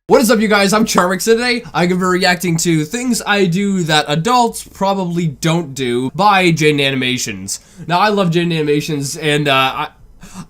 What is up, you guys? I'm Charmx, and today I'm going to be reacting to things I do that adults probably don't do by Jaiden Animations. Now, I love Jaiden Animations, and I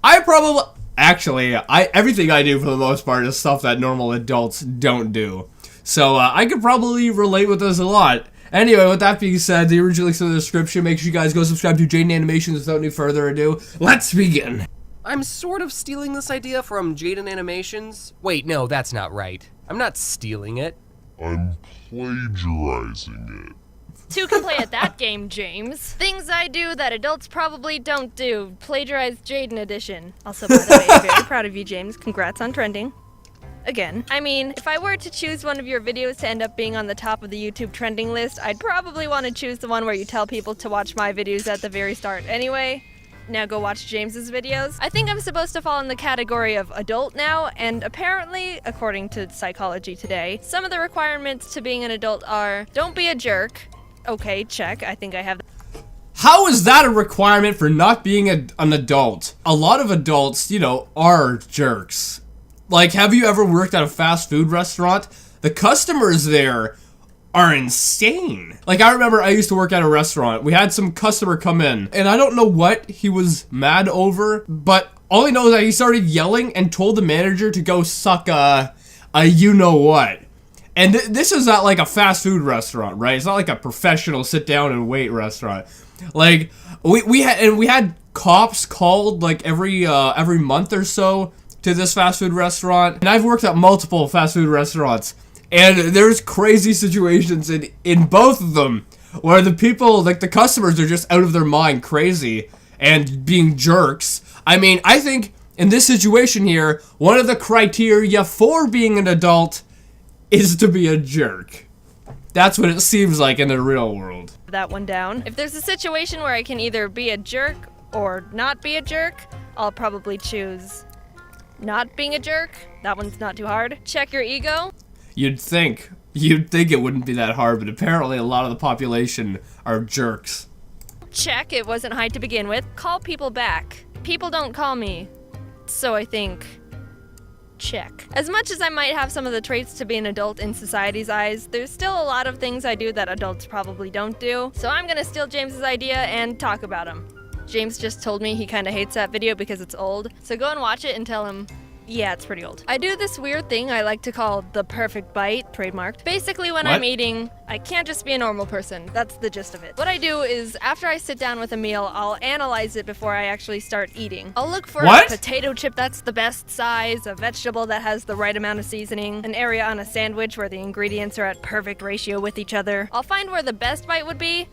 probably... Actually, everything I do for the most part is stuff that normal adults don't do. So, I could probably relate with this a lot. Anyway, with that being said, the original link's in the description. Make sure you guys go subscribe to Jaiden Animations without any further ado. Let's begin! I'm sort of stealing this idea from Jaiden Animations. Wait, no, that's not right. I'm not stealing it. I'm plagiarizing it. Two can play at that game, James. Things I do that adults probably don't do. Plagiarize Jaiden edition. Also, by the way, very proud of you, James. Congrats on trending. Again. I mean, if I were to choose one of your videos to end up being on the top of the YouTube trending list, I'd probably want to choose the one where you tell people to watch my videos at the very start anyway. Now go watch James's videos. I think I'm supposed to fall in the category of adult now, and apparently, according to Psychology Today, some of the requirements to being an adult are, don't be a jerk. Okay, check. I think I have. How is that a requirement for not being an adult? A lot of adults, you know, are jerks. Like, have you ever worked at a fast food restaurant? The customers there are insane. Like, I remember I used to work at a restaurant. We had some customer come in, and I don't know what he was mad over, but all I know is that he started yelling and told the manager to go suck a you-know-what. And this is not like a fast food restaurant, right? It's not like a professional sit-down-and-wait restaurant. Like, we had cops called, like, every month or so to this fast food restaurant. And I've worked at multiple fast food restaurants. And there's crazy situations in both of them where the people, like the customers, are just out of their mind crazy and being jerks. I mean, I think in this situation here, one of the criteria for being an adult is to be a jerk. That's what it seems like in the real world. That one down. If there's a situation where I can either be a jerk or not be a jerk, I'll probably choose not being a jerk. That one's not too hard. Check your ego. You'd think it wouldn't be that hard, but apparently a lot of the population are jerks. Check, it wasn't high to begin with. Call people back. People don't call me. So I think, check. As much as I might have some of the traits to be an adult in society's eyes, there's still a lot of things I do that adults probably don't do. So I'm gonna steal James's idea and talk about him. James just told me he kinda hates that video because it's old, so go and watch it and tell him, yeah, it's pretty old. I do this weird thing I like to call the perfect bite, trademarked. Basically, when I'm eating, I can't just be a normal person. That's the gist of it. What I do is, after I sit down with a meal, I'll analyze it before I actually start eating. I'll look for a potato chip that's the best size, a vegetable that has the right amount of seasoning, an area on a sandwich where the ingredients are at perfect ratio with each other. I'll find where the best bite would be,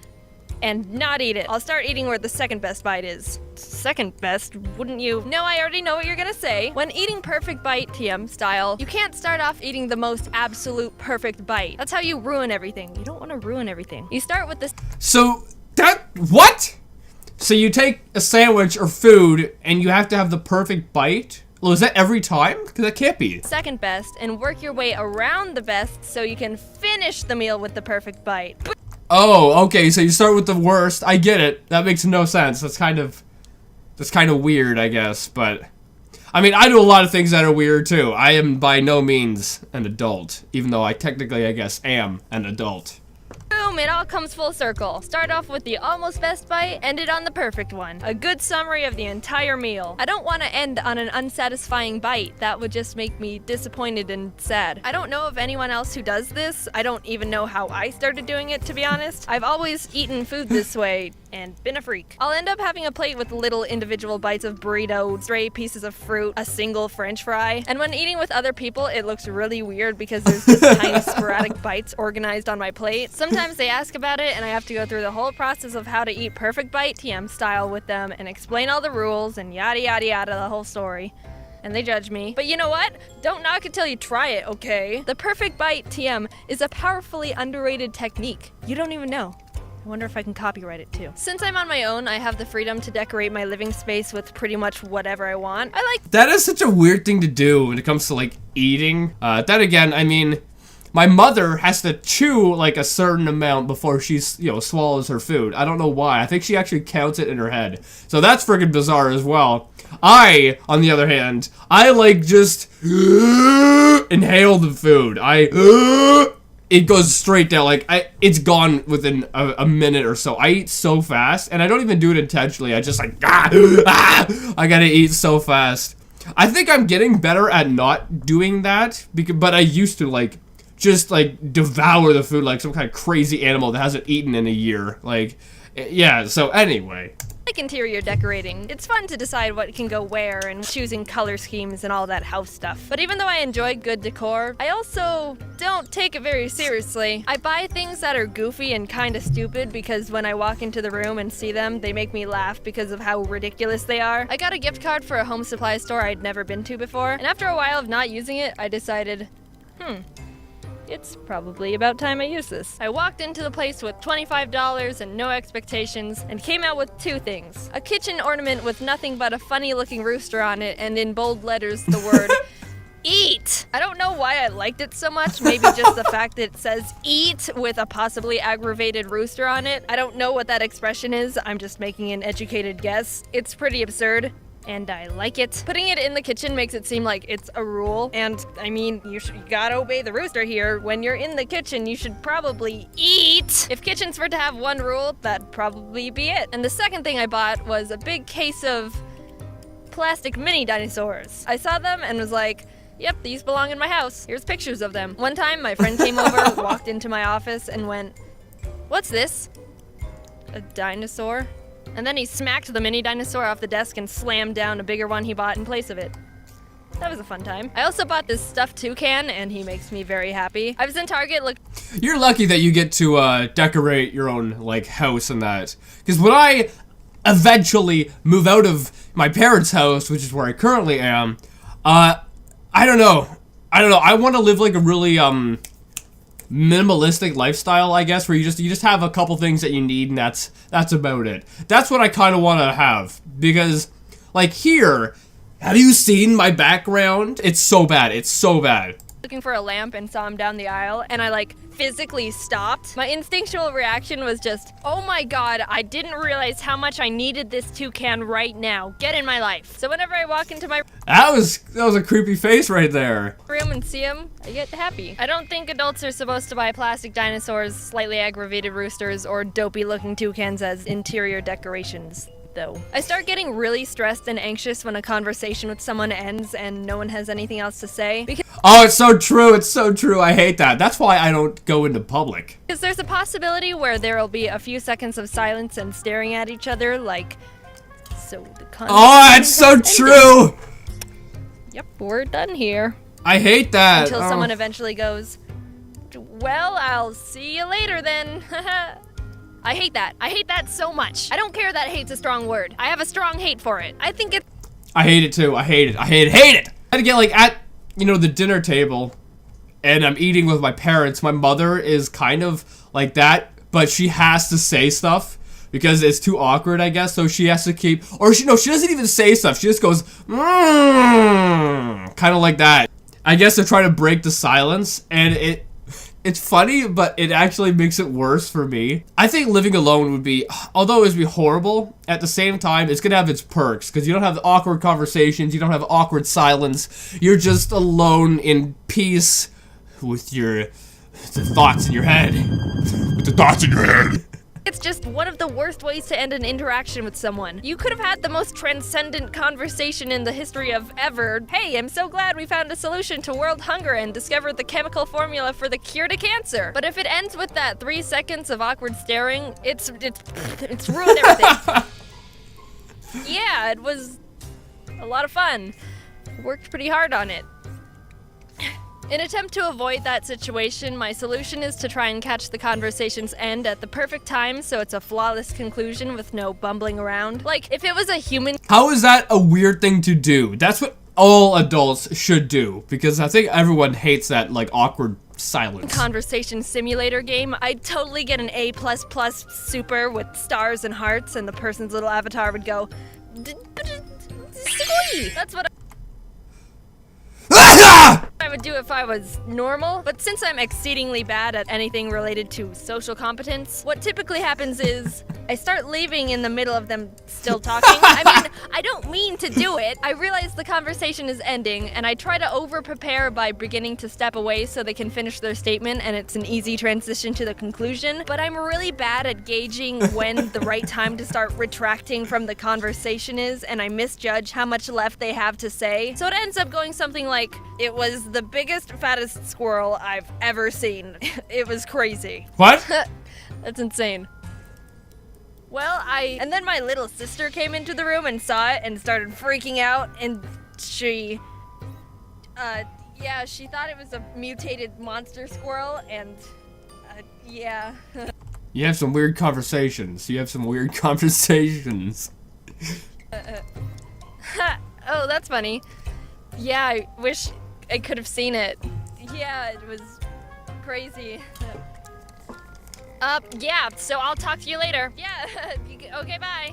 and not eat it. I'll start eating where the second best bite is. Second best, wouldn't you? No, I already know what you're gonna say. When eating perfect bite, TM style, you can't start off eating the most absolute perfect bite. That's how you ruin everything. You don't want to ruin everything. You start with this. So, what? So you take a sandwich or food, and you have to have the perfect bite? Well, is that every time? Because that can't be. Second best, and work your way around the best so you can finish the meal with the perfect bite. Oh, okay, so you start with the worst. I get it. That makes no sense. That's kind of weird, I guess, but I mean, I do a lot of things that are weird too. I am by no means an adult, even though I technically, I guess, am an adult. Boom, it all comes full circle. Start off with the almost best bite, end it on the perfect one. A good summary of the entire meal. I don't want to end on an unsatisfying bite. That would just make me disappointed and sad. I don't know of anyone else who does this. I don't even know how I started doing it, to be honest. I've always eaten food this way and been a freak. I'll end up having a plate with little individual bites of burrito, stray pieces of fruit, a single french fry. And when eating with other people, it looks really weird because there's just tiny sporadic bites organized on my plate. Sometimes they ask about it and I have to go through the whole process of how to eat perfect bite TM style with them and explain all the rules and yada yada yada, the whole story. And they judge me. But you know what? Don't knock it till you try it, okay? The perfect bite TM is a powerfully underrated technique. You don't even know. I wonder if I can copyright it too. Since I'm on my own, I have the freedom to decorate my living space with pretty much whatever I want. I like— That is such a weird thing to do when it comes to, like, eating. Then again, I mean, my mother has to chew like a certain amount before she, swallows her food. I don't know why. I think she actually counts it in her head. So that's freaking bizarre as well. I, on the other hand, I like just inhale the food. It goes straight down. Like, it's gone within a minute or so. I eat so fast, and I don't even do it intentionally. I just like, I gotta eat so fast. I think I'm getting better at not doing that, but I used to, like, just, like, devour the food like some kind of crazy animal that hasn't eaten in a year. Like, yeah, so anyway. Like interior decorating. It's fun to decide what can go where and choosing color schemes and all that house stuff. But even though I enjoy good decor, I also don't take it very seriously. I buy things that are goofy and kind of stupid because when I walk into the room and see them, they make me laugh because of how ridiculous they are. I got a gift card for a home supply store I'd never been to before, and after a while of not using it, I decided, it's probably about time I use this. I walked into the place with $25 and no expectations, and came out with two things. A kitchen ornament with nothing but a funny looking rooster on it, and in bold letters the word eat. I don't know why I liked it so much, maybe just the fact that it says eat with a possibly aggravated rooster on it. I don't know what that expression is, I'm just making an educated guess. It's pretty absurd. And I like it. Putting it in the kitchen makes it seem like it's a rule, and I mean, you gotta obey the rooster here. When you're in the kitchen, you should probably eat. If kitchens were to have one rule, that'd probably be it. And the second thing I bought was a big case of plastic mini dinosaurs. I saw them and was like, yep, these belong in my house. Here's pictures of them. One time, my friend came over, walked into my office, and went, "What's this? A dinosaur?" And then he smacked the mini dinosaur off the desk and slammed down a bigger one he bought in place of it. That was a fun time. I also bought this stuffed toucan, and he makes me very happy. I was in Target You're lucky that you get to decorate your own, like, house and that. Because when I eventually move out of my parents' house, which is where I currently am, I don't know. I want to live like a really, minimalistic lifestyle, I guess, where you just have a couple things that you need, and that's about it. That's what I kind of want to have, because, like, here, have you seen my background? It's so bad. It's so bad. looking for a lamp and saw him down the aisle, and I, like, physically stopped. My instinctual reaction was just, oh my god, I didn't realize how much I needed this toucan right now. Get in my life. So whenever I walk into my That was a creepy face right there. room and see him, I get happy. I don't think adults are supposed to buy plastic dinosaurs, slightly aggravated roosters, or dopey-looking toucans as interior decorations, though. I start getting really stressed and anxious when a conversation with someone ends and no one has anything else to say. Oh, it's so true. It's so true. I hate that. That's why I don't go into public. Because there's a possibility where there'll be a few seconds of silence and staring at each other like, so the Oh, it's so true. Yep, we're done here. I hate that. Until someone eventually goes, well, I'll see you later then. I hate that. I hate that so much. I don't care that hate's a strong word. I have a strong hate for it. I think it's... I hate it too. I hate it. I hate it. Hate it. I had to get like at, you know, the dinner table and I'm eating with my parents. My mother is kind of like that, but she has to say stuff because it's too awkward, I guess. So she has to keep, or she doesn't even say stuff. She just goes, kind of like that. I guess they're trying to break the silence, and it's funny, but it actually makes it worse for me. I think living alone would be, although it would be horrible, at the same time, it's gonna have its perks, because you don't have the awkward conversations, you don't have awkward silence, you're just alone in peace with the thoughts in your head. With the thoughts in your head. It's just one of the worst ways to end an interaction with someone. You could have had the most transcendent conversation in the history of ever. Hey, I'm so glad we found a solution to world hunger and discovered the chemical formula for the cure to cancer. But if it ends with that 3 seconds of awkward staring, it's ruined everything. Yeah, it was a lot of fun. Worked pretty hard on it. In an attempt to avoid that situation, my solution is to try and catch the conversation's end at the perfect time so it's a flawless conclusion with no bumbling around. Like, if it was a human... How is that a weird thing to do? That's what all adults should do, because I think everyone hates that, like, awkward silence. Conversation simulator game, I'd totally get an A++ super with stars and hearts, and the person's little avatar would go... That's what I'm would do if I was normal, but since I'm exceedingly bad at anything related to social competence, what typically happens is I start leaving in the middle of them still talking. I mean, I don't mean to do it. I realize the conversation is ending, and I try to over-prepare by beginning to step away so they can finish their statement, and it's an easy transition to the conclusion. But I'm really bad at gauging when the right time to start retracting from the conversation is, and I misjudge how much left they have to say. So it ends up going something like, "It was the biggest, fattest squirrel I've ever seen. It was crazy." What? That's insane. Well, and then my little sister came into the room and saw it and started freaking out, and she thought it was a mutated monster squirrel, and, yeah. You have some weird conversations. Oh, that's funny. Yeah, I wish I could have seen it. Yeah, it was crazy. Yeah, so I'll talk to you later. Yeah, okay, bye.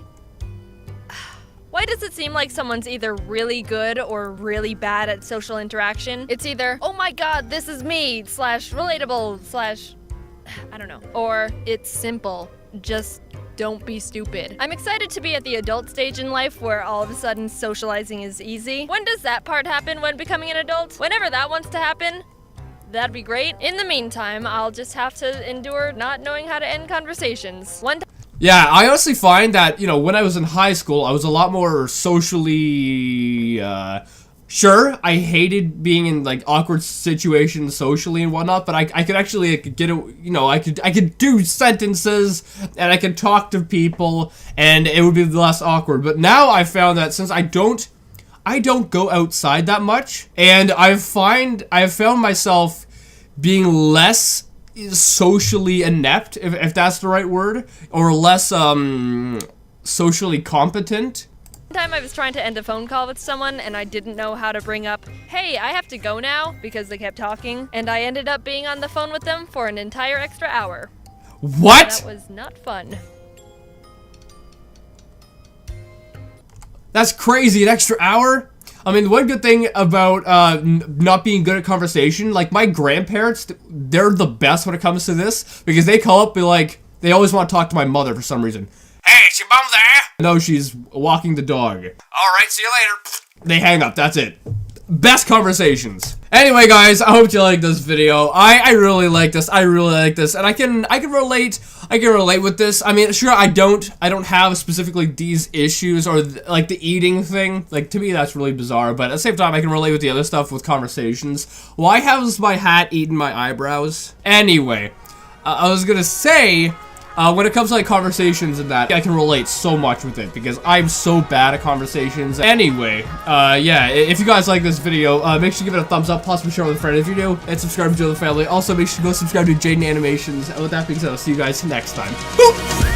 Why does it seem like someone's either really good or really bad at social interaction? It's either, "Oh my god, this is me," / relatable / I don't know. Or it's simple. Just don't be stupid. I'm excited to be at the adult stage in life where all of a sudden socializing is easy. When does that part happen when becoming an adult? Whenever that wants to happen, that'd be great. In the meantime, I'll just have to endure not knowing how to end conversations. Yeah, I honestly find that, you know, when I was in high school, I was a lot more socially, sure, I hated being in, like, awkward situations socially and whatnot, but I could actually get it, you know, I could do sentences, and I could talk to people, and it would be less awkward. But now I found that since I don't go outside that much, and I've found myself being less socially inept, if that's the right word, or less socially competent. One time I was trying to end a phone call with someone and I didn't know how to bring up, "Hey, I have to go now," because they kept talking, and I ended up being on the phone with them for an entire extra hour. What? That was not fun. That's crazy, an extra hour? I mean, one good thing about not being good at conversation, like my grandparents, they're the best when it comes to this, because they call up, be like, they always want to talk to my mother for some reason. "Hey, is your mom there?" No, she's walking the dog. "Alright, see you later." They hang up, that's it. Best conversations. Anyway, guys, I hope you liked this video. I really like this. I really like this, and I can relate. I can relate with this. I mean, sure, I don't have specifically these issues or like the eating thing. Like, to me, that's really bizarre. But at the same time, I can relate with the other stuff with conversations. Why has my hat eaten my eyebrows? Anyway, I was gonna say, when it comes to like conversations and that, I can relate so much with it because I'm so bad at conversations. Anyway, yeah, if you guys like this video, make sure you give it a thumbs up, possibly share with a friend if you do, and subscribe to the family. Also, make sure you go subscribe to Jaiden Animations. And with that being said, I'll see you guys next time. Boop!